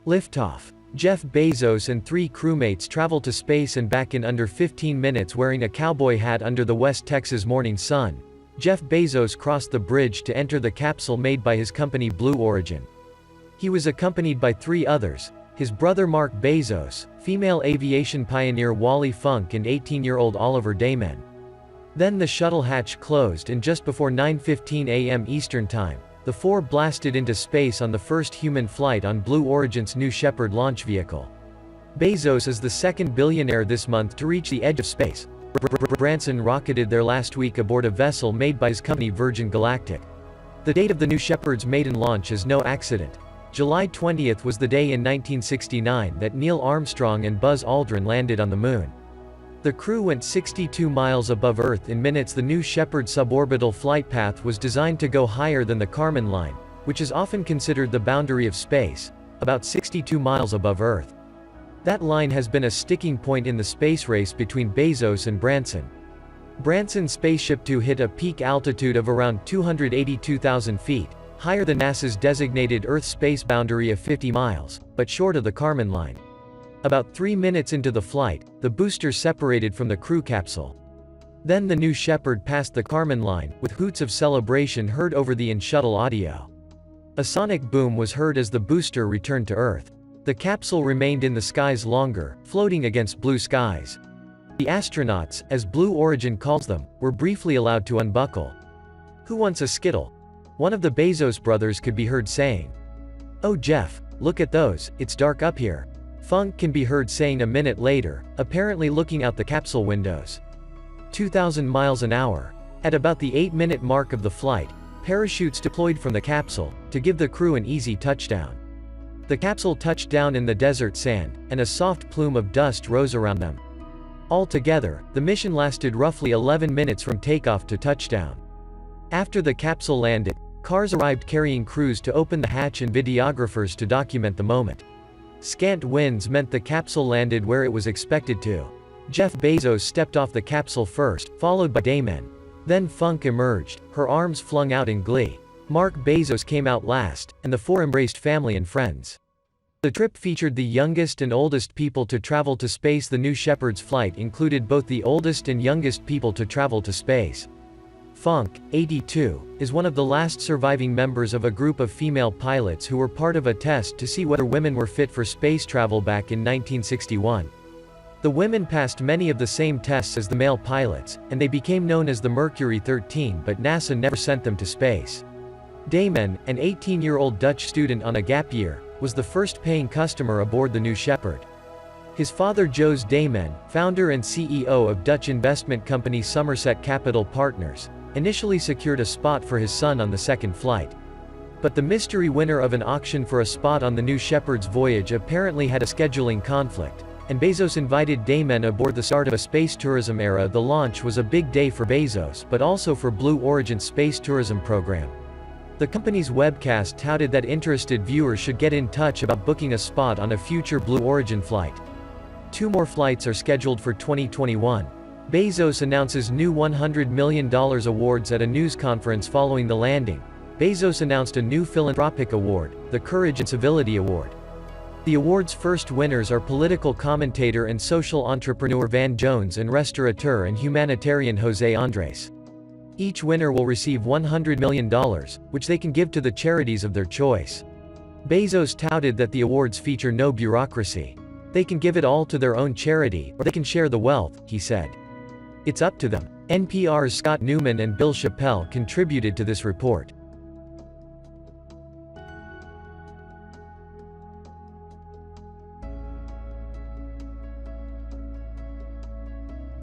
Liftoff. Jeff Bezos and 3 crewmates travel to space and back in under 15 minutes wearing a cowboy hat under the West Texas morning sun. Jeff Bezos crossed the bridge to enter the capsule made by his company Blue Origin. He was accompanied by 3 others, his brother Mark Bezos, female aviation pioneer Wally Funk and 18-year-old Oliver Damon. Then the shuttle hatch closed and just before 9:15 a.m. Eastern Time, the 4 blasted into space on the first human flight on Blue Origin's New Shepard launch vehicle. Bezos is the second billionaire this month to reach the edge of space. Branson rocketed there last week aboard a vessel made by his company Virgin Galactic. The date of the New Shepard's maiden launch is no accident. July 20th was the day in 1969 that Neil Armstrong and Buzz Aldrin landed on the Moon. The crew went 62 miles above Earth in minutes. The New Shepard suborbital flight path was designed to go higher than the Kármán line, which is often considered the boundary of space, about 62 miles above Earth. That line has been a sticking point in the space race between Bezos and Branson. Branson's Spaceship 2 hit a peak altitude of around 282,000 feet, higher than NASA's designated Earth space boundary of 50 miles, but short of the Kármán line. About 3 minutes into the flight, the boosters separated from the crew capsule. Then the New Shepard passed the Kármán line, with hoots of celebration heard over the in-shuttle audio. A sonic boom was heard as the booster returned to Earth. The capsule remained in the skies longer, floating against blue skies. The astronauts, as Blue Origin calls them, were briefly allowed to unbuckle. "Who wants a Skittle?" one of the Bezos brothers could be heard saying. "Oh Jeff, look at those, it's dark up here," Funk can be heard saying a minute later, apparently looking out the capsule windows. 2,000 miles an hour. At about the 8-minute mark of the flight, parachutes deployed from the capsule, to give the crew an easy touchdown. The capsule touched down in the desert sand, and a soft plume of dust rose around them. Altogether, the mission lasted roughly 11 minutes from takeoff to touchdown. After the capsule landed, cars arrived carrying crews to open the hatch and videographers to document the moment. Scant winds meant the capsule landed where it was expected to. Jeff Bezos stepped off the capsule first, followed by Damon. Then Funk emerged, her arms flung out in glee. Mark Bezos came out last, and the 4 embraced family and friends. The trip featured the youngest and oldest people to travel to space. The New Shepard's flight included both the oldest and youngest people to travel to space. Funk, 82, is one of the last surviving members of a group of female pilots who were part of a test to see whether women were fit for space travel back in 1961. The women passed many of the same tests as the male pilots, and they became known as the Mercury 13, but NASA never sent them to space. Damon, an 18-year-old Dutch student on a gap year, was the first paying customer aboard the New Shepard. His father Joost Damon, founder and CEO of Dutch investment company Somerset Capital Partners, initially secured a spot for his son on the second flight. But the mystery winner of an auction for a spot on the New Shepard's voyage apparently had a scheduling conflict, and Bezos invited Damon aboard. The start of a space tourism era. The launch was a big day for Bezos but also for Blue Origin's space tourism program. The company's webcast touted that interested viewers should get in touch about booking a spot on a future Blue Origin flight. 2 more flights are scheduled for 2021. Bezos announces new $100 million awards at a news conference following the landing. Bezos announced a new philanthropic award, the Courage and Civility Award. The award's first winners are political commentator and social entrepreneur Van Jones and restaurateur and humanitarian Jose Andres. Each winner will receive $100 million, which they can give to the charities of their choice. Bezos touted that the awards feature no bureaucracy. They can give it all to their own charity, or they can share the wealth, he said. It's up to them. NPR's Scott Newman and Bill Chappelle contributed to this report.